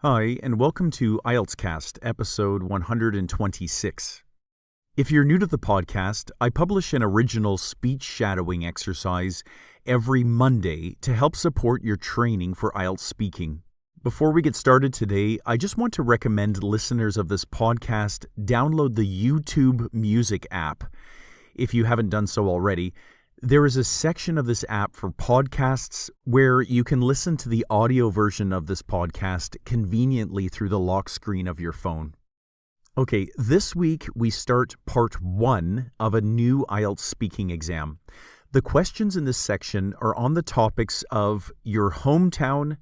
Hi, and welcome to IELTS Cast, episode 126. If you're new to the podcast, I publish an original speech shadowing exercise every Monday to help support your training for IELTS speaking. Before we get started today, I just want to recommend listeners of this podcast download the YouTube Music app. If you haven't done so already, there is a section of this app for podcasts where you can listen to the audio version of this podcast conveniently through the lock screen of your phone. Okay, this week we start part 1 of a new IELTS speaking exam. The questions in this section are on the topics of your hometown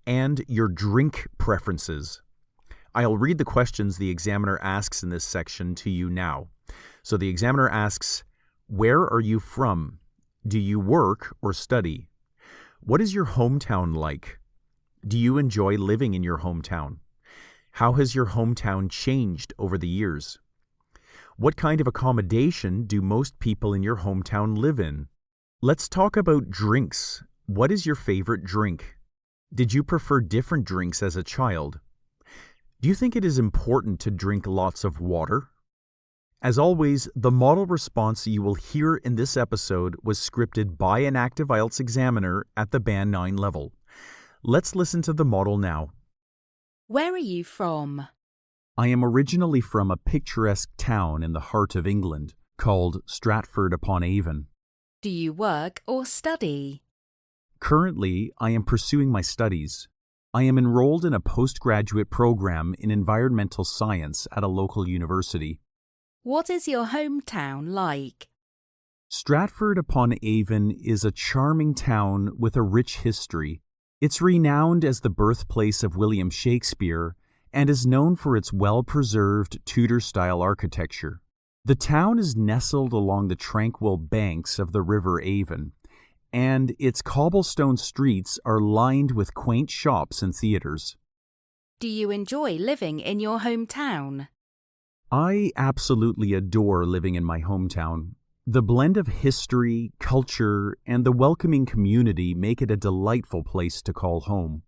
and your drink preferences. I'll read the questions the examiner asks in this section to you now. So the examiner asks, where are you from? Do you work or study? What is your hometown like? Do you enjoy living in your hometown? How has your hometown changed over the years? What kind of accommodation do most people in your hometown live in? Let's talk about drinks. What is your favorite drink? Did you prefer different drinks as a child? Do you think it is important to drink lots of water? As always, the model response you will hear in this episode was scripted by an active IELTS examiner at the Band 9 level. Let's listen to the model now. Where are you from? I am originally from a picturesque town in the heart of England called Stratford-upon-Avon. Do you work or study? Currently, I am pursuing my studies. I am enrolled in a postgraduate program in environmental science at a local university. What is your hometown like? Stratford-upon-Avon is a charming town with a rich history. It's renowned as the birthplace of William Shakespeare and is known for its well-preserved Tudor-style architecture. The town is nestled along the tranquil banks of the River Avon, and its cobblestone streets are lined with quaint shops and theaters. Do you enjoy living in your hometown? I absolutely adore living in my hometown. The blend of history, culture, and the welcoming community make it a delightful place to call home.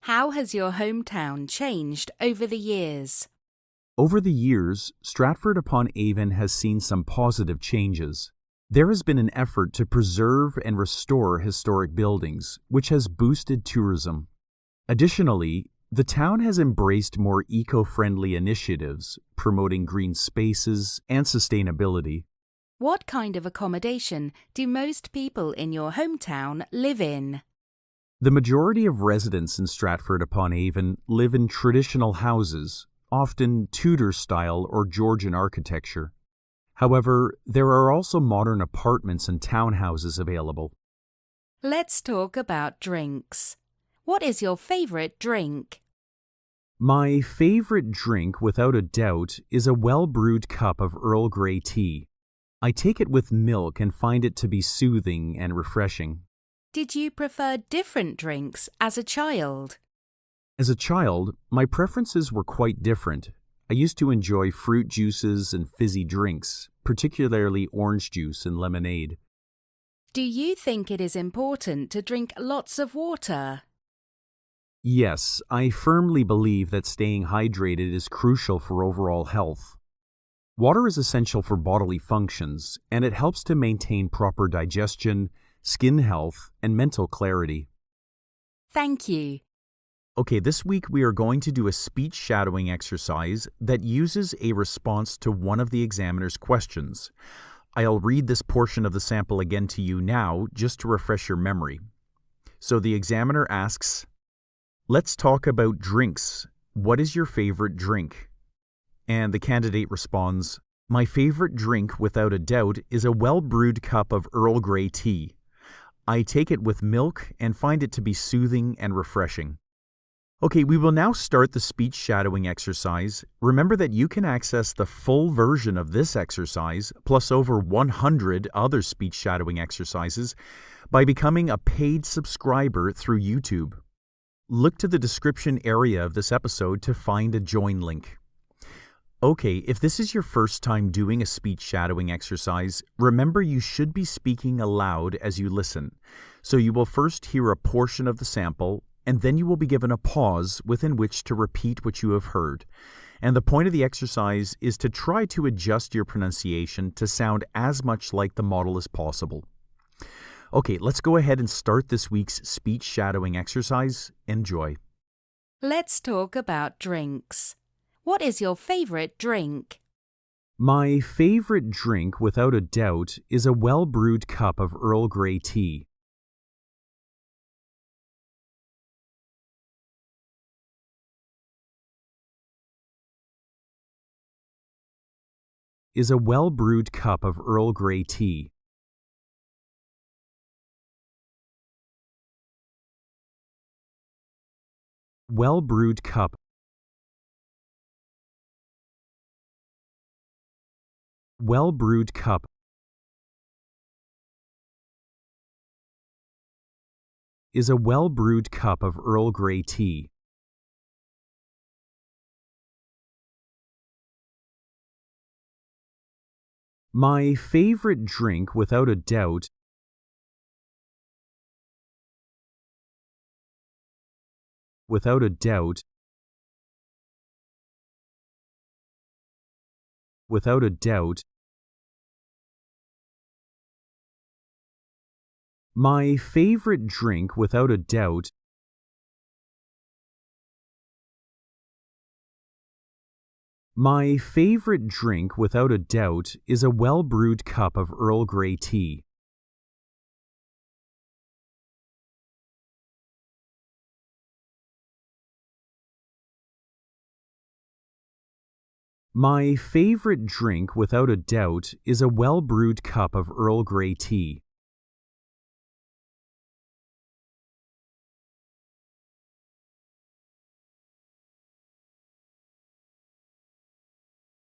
How has your hometown changed over the years? Over the years, Stratford-upon-Avon has seen some positive changes. There has been an effort to preserve and restore historic buildings, which has boosted tourism. Additionally, the town has embraced more eco-friendly initiatives, promoting green spaces and sustainability. What kind of accommodation do most people in your hometown live in? The majority of residents in Stratford-upon-Avon live in traditional houses, often Tudor-style or Georgian architecture. However, there are also modern apartments and townhouses available. Let's talk about drinks. What is your favorite drink? My favorite drink, without a doubt, is a well-brewed cup of Earl Grey tea. I take it with milk and find it to be soothing and refreshing. Did you prefer different drinks as a child? As a child, my preferences were quite different. I used to enjoy fruit juices and fizzy drinks, particularly orange juice and lemonade. Do you think it is important to drink lots of water? Yes, I firmly believe that staying hydrated is crucial for overall health. Water is essential for bodily functions, and it helps to maintain proper digestion, skin health, and mental clarity. Thank you. Okay, this week we are going to do a speech shadowing exercise that uses a response to one of the examiner's questions. I'll read this portion of the sample again to you now, just to refresh your memory. So the examiner asks, let's talk about drinks. What is your favorite drink? And the candidate responds, my favorite drink, without a doubt, is a well-brewed cup of Earl Grey tea. I take it with milk and find it to be soothing and refreshing. Okay, we will now start the speech shadowing exercise. Remember that you can access the full version of this exercise, plus over 100 other speech shadowing exercises, by becoming a paid subscriber through YouTube. Look to the description area of this episode to find a join link. Okay, if this is your first time doing a speech shadowing exercise, remember you should be speaking aloud as you listen. So you will first hear a portion of the sample, and then you will be given a pause within which to repeat what you have heard. And the point of the exercise is to try to adjust your pronunciation to sound as much like the model as possible. Okay, let's go ahead and start this week's speech shadowing exercise. Enjoy. Let's talk about drinks. What is your favorite drink? My favorite drink, without a doubt, is a well-brewed cup of Earl Grey tea. Is a well-brewed cup of Earl Grey tea. Well-brewed cup. Well-brewed cup. Is a well-brewed cup of Earl Grey tea. My favorite drink, without a doubt, without a doubt, without a doubt, my favorite drink, without a doubt, my favorite drink, without a doubt, is a well-brewed cup of Earl Grey tea. My favorite drink, without a doubt, is a well-brewed cup of Earl Grey tea.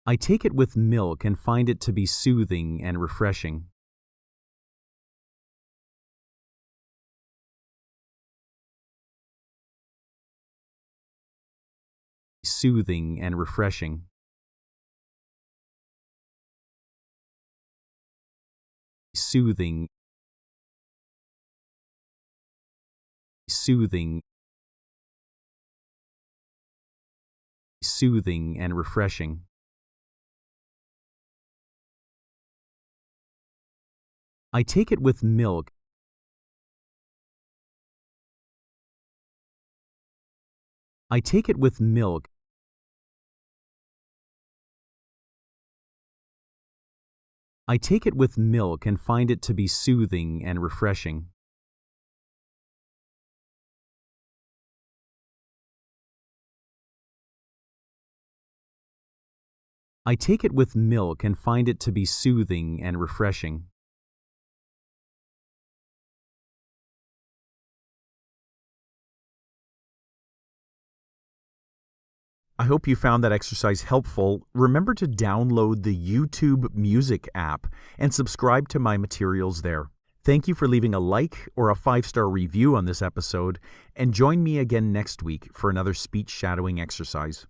I take it with milk and find it to be soothing and refreshing. Soothing and refreshing. Soothing. Soothing. Soothing and refreshing. I take it with milk. I take it with milk. I take it with milk and find it to be soothing and refreshing. I take it with milk and find it to be soothing and refreshing. I hope you found that exercise helpful. Remember to download the YouTube Music app and subscribe to my materials there. Thank you for leaving a like or a 5-star review on this episode, and join me again next week for another speech shadowing exercise.